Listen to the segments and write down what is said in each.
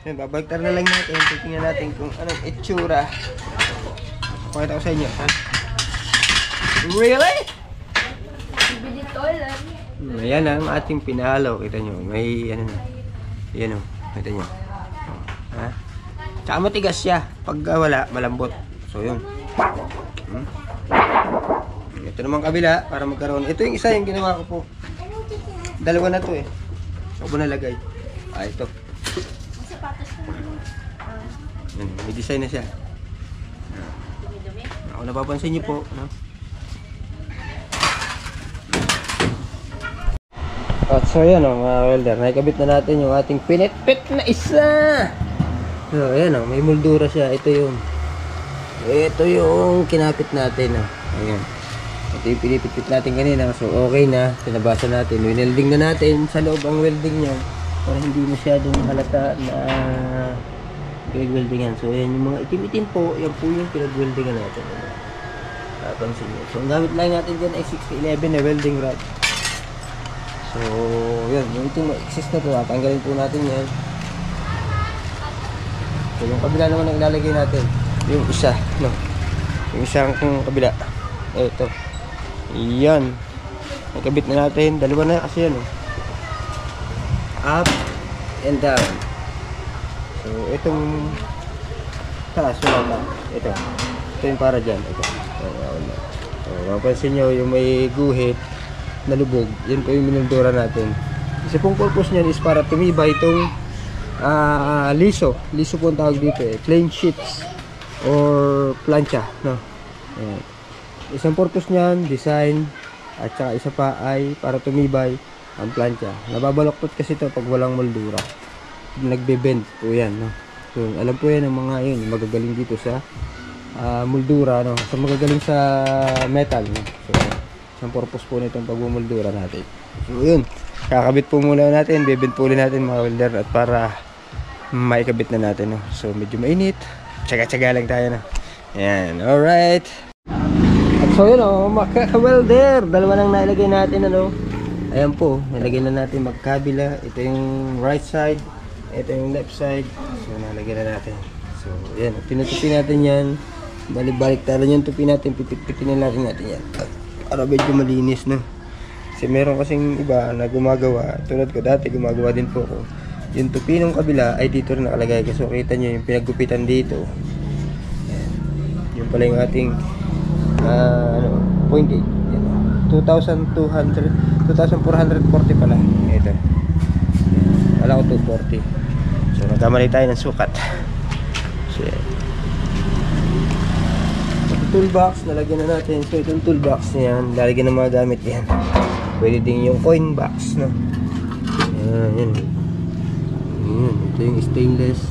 Ayan, babagtar na lang natin. Titingnan natin kung anong itsura. Pakita ko sa inyo, ha? Really? Bibili toilet. Ayan ang ating pinalo. Kita nyo, may ano na. Ayan o, kita nyo. Ha? Tsaka matigas siya. Pag wala, malambot. So yun. Ito naman kabila, para magkaroon. Ito yung isa yung ginawa ko po. Dalawa na to eh. Huwag mo nalagay. Ito. Yan, may design na siya. Ako napapansin niyo po, no? At so yan o, mga welder, nakikabit na natin yung ating pinitpit na isa. So ayan o, may moldura siya. Ito yung kinapit natin o. Ayan. Ito yung pinipit natin kanina. So okay na, tinabasa natin. Winelding na natin sa loob ang welding niya para hindi masyadong halata na pinag-weldingan. So ayan yung mga itim-itim po, yan po yung pinag-weldingan natin. Napansin nyo. So, ang gamit lang natin dyan ay 6011 na welding rod. So, yun. Yung itong exist na ito, tanggalin po natin yan. So, yung kabila naman ang ilalagay natin. Yung isa, no? Yung isang kabila. Ito. Yan. Nakabit na natin. Dalawa na kasi yan, up and down. So, itong taas, wala na. Ito yung para dyan. Ito. So, mapansin nyo, yung may guhit na lubog, yun po yung minundura natin. Isa pong purpose nyan is para tumibay itong liso. Liso po ang tawag dito plain sheets or plancha, no? Ayan. Isang purpose nyan, design, at saka isa pa ay para tumibay ang plancha. Nababaloktot kasi ito pag walang moldura. Nagbe-bend po yan, no? So, alam po yan ang mga yun, magagaling dito sa moldura, no? So, magagaling sa metal, no? So, isang purpose po nitong pagmumoldura natin. So, yun. Kakabit po muna natin, bebend po ulit natin mga welder at para maikabit na natin, no? So, medyo mainit. Tsaga-tsaga lang tayo, no? Ayan, alright. At so, yun, mga welder, dalawa nang nailagay natin, ano? Ayan po, nalagay na natin magkabila. Ito yung right side, ito yung left side. So, nalagay na natin. So, ayan, pinutupi natin yan. Balik-balik tayo yung tupi natin, pipit-pitin na natin yan. Para medyo malinis, no? Kasi meron kasing iba na gumagawa. Tulad ko, dati gumagawa din po ako. Yung tupi ng kabila ay dito rin nakalagay. Kasi kita nyo yung pinaggupitan dito. Ayan. Yung pala yung ating 0.8. 2,440 pala. Ito. Wala ko 240. So, nagkamali tayo ng sukat. So, yan. Toolbox, nalagyan na natin. So, itong toolbox na yan, lalagyan ng mga gamit yan. Pwede din yung coin box, no? Yan, yan. Yan. Ito yung stainless.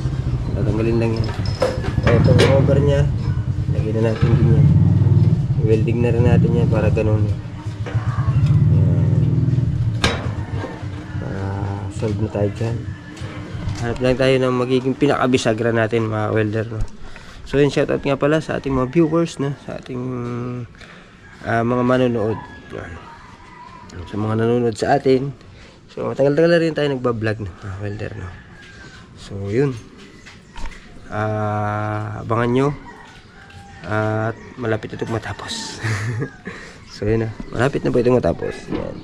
Tatanggalin lang yan. Ito yung over nya. Lagyan na natin din yan. Welding na rin natin yan para ganun. Yan. Para solve na tayo dyan. Hanap lang tayo ng magiging pinakabisagra natin, mga welder, no? So yun, shoutout nga pala sa ating mga viewers, no? Sa ating mga manonood. Sa mga nanonood sa atin. So matagal-tagal na rin tayo nagbablog, no? Welder, no? So yun, abangan nyo at malapit na itong matapos. So yun na, malapit na po itong matapos. Yan.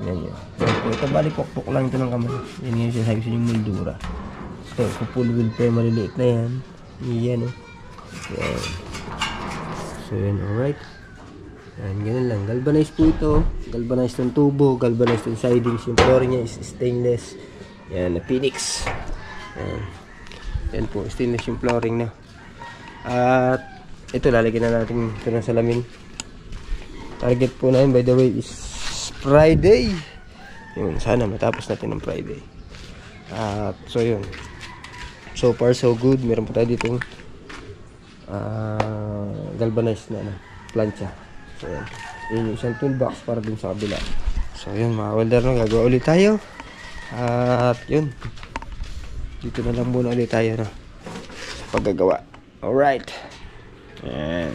Yan yun. Ito balik-pok-pok lang ito ng kamay. Yan yung sinasabi sa inyong moldura. So full wheel pa yung maliliit na yan. Yan, no? Yan. So yun, alright. Yan, ganun lang. Galvanized po ito. Galvanized ng tubo, galvanized ng sidings. Yung flooring niya is stainless. Yan, na Phoenix. Yan. Yan po, stainless yung flooring na. At ito, lalagyan na natin ito ng salamin. Target po namin, by the way, is Friday. Yun, sana matapos natin ng Friday. At so yun. So far so good. Meron pa tayo ditong galvanized na plancha. So yan. Yun yung isang toolbox para dun sa kabila. So yun, mga welder, no, gagawa ulit tayo. At yun, dito na lang muna ulit tayo, no, sa paggagawa. Alright. Yan.